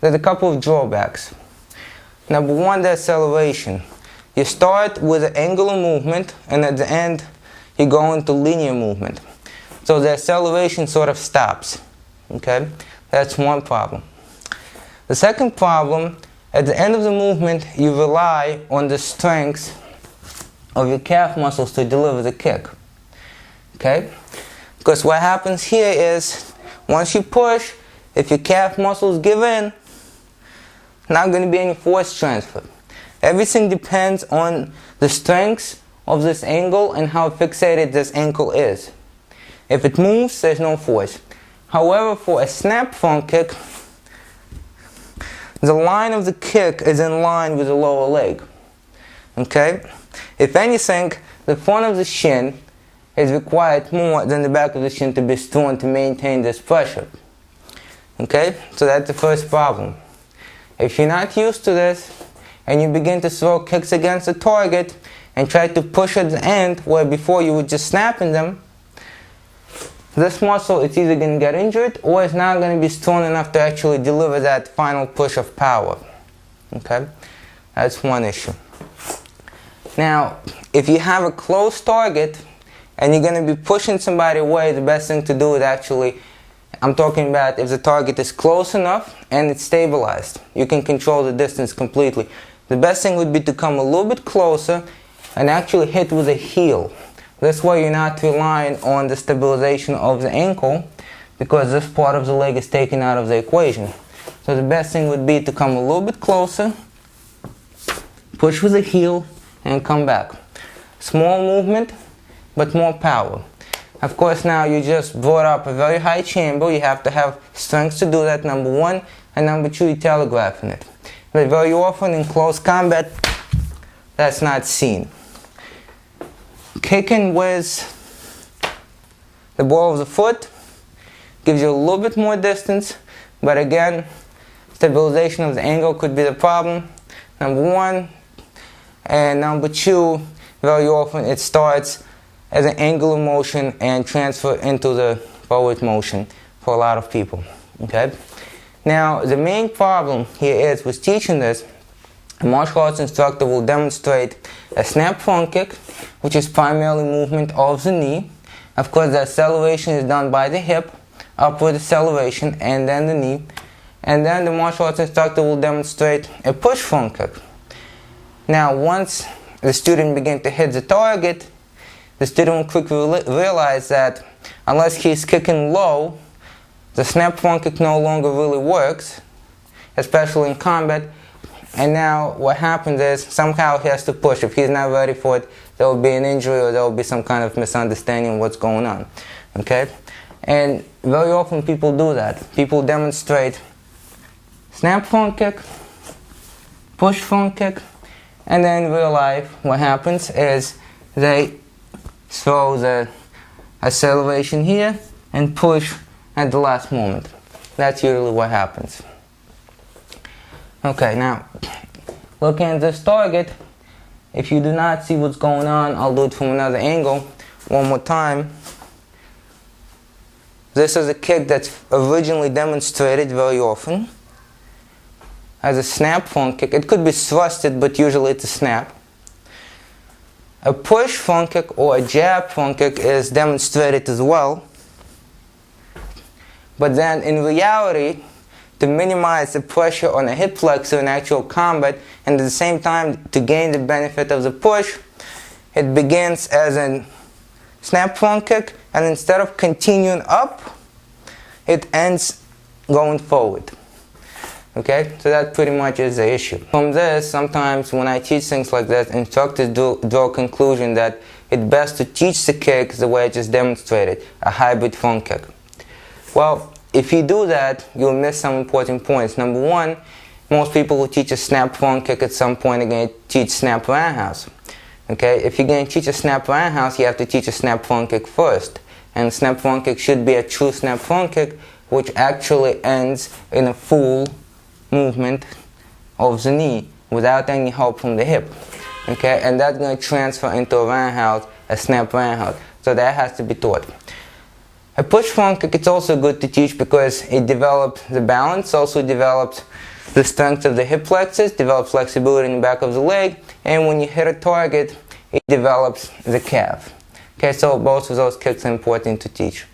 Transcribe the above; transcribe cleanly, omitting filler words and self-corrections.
there's a couple of drawbacks. Number one, the acceleration. You start with an angular movement, and at the end, you go into linear movement. So the acceleration sort of stops. Okay? That's one problem. The second problem, at the end of the movement, you rely on the strength of your calf muscles to deliver the kick. Okay? Because what happens here is, once you push, if your calf muscles give in, not going to be any force transfer. Everything depends on the strength of this ankle and how fixated this ankle is. If it moves, there's no force. However, for a snap front kick, the line of the kick is in line with the lower leg. Okay? If anything, the front of the shin is required more than the back of the shin to be strong to maintain this pressure. Okay? So that's the first problem. If you're not used to this, and you begin to throw kicks against the target and try to push at the end where before you were just snapping them, this muscle is either going to get injured or it's not going to be strong enough to actually deliver that final push of power. Okay? That's one issue. Now, if you have a close target and you're going to be pushing somebody away, the best thing to do is actually, I'm talking about if the target is close enough and it's stabilized. You can control the distance completely. The best thing would be to come a little bit closer and actually hit with a heel. This way you're not relying on the stabilization of the ankle because this part of the leg is taken out of the equation. So the best thing would be to come a little bit closer, push with a heel, and come back. Small movement, but more power. Of course, now you just brought up a very high chamber. You have to have strength to do that, number one, and number two, you're telegraphing it. But very often in close combat, that's not seen. Kicking with the ball of the foot gives you a little bit more distance, but again, stabilization of the angle could be the problem, number one. And number two, very often it starts as an angular motion and transfer into the forward motion for a lot of people. Okay? Now, the main problem here is with teaching this, a martial arts instructor will demonstrate a snap front kick, which is primarily movement of the knee. Of course, the acceleration is done by the hip, upward acceleration, and then the knee. And then the martial arts instructor will demonstrate a push front kick. Now, once the student begins to hit the target, the student will quickly realize that unless he's kicking low, the snap front kick no longer really works, especially in combat. And now what happens is somehow he has to push. If he's not ready for it, there will be an injury or there will be some kind of misunderstanding of what's going on. Okay? And very often people do that. People demonstrate snap front kick, push front kick, and then in real life what happens is they throw the acceleration here and push at the last moment. That's usually what happens. Okay, now looking at this target, if you do not see what's going on, I'll do it from another angle one more time. This is a kick that's originally demonstrated very often as a snap front kick. It could be thrusted, but usually it's a snap. A push front kick or a jab front kick is demonstrated as well. But then in reality, to minimize the pressure on the hip flexor in actual combat and at the same time to gain the benefit of the push, it begins as a snap front kick, and instead of continuing up, it ends going forward. Okay, so that pretty much is the issue. From this, sometimes when I teach things like that, instructors draw a conclusion that it's best to teach the kick the way I just demonstrated, a hybrid front kick. Well, if you do that, you'll miss some important points. Number one, most people who teach a snap front kick at some point are going to teach snap roundhouse. Okay, if you're going to teach a snap roundhouse, you have to teach a snap front kick first. And snap front kick should be a true snap front kick, which actually ends in a full movement of the knee without any help from the hip. Okay, and that's going to transfer into a roundhouse, a snap roundhouse. So that has to be taught. A push front kick, it's also good to teach because it develops the balance, also develops the strength of the hip flexors, develops flexibility in the back of the leg, and when you hit a target, it develops the calf. Okay, so both of those kicks are important to teach.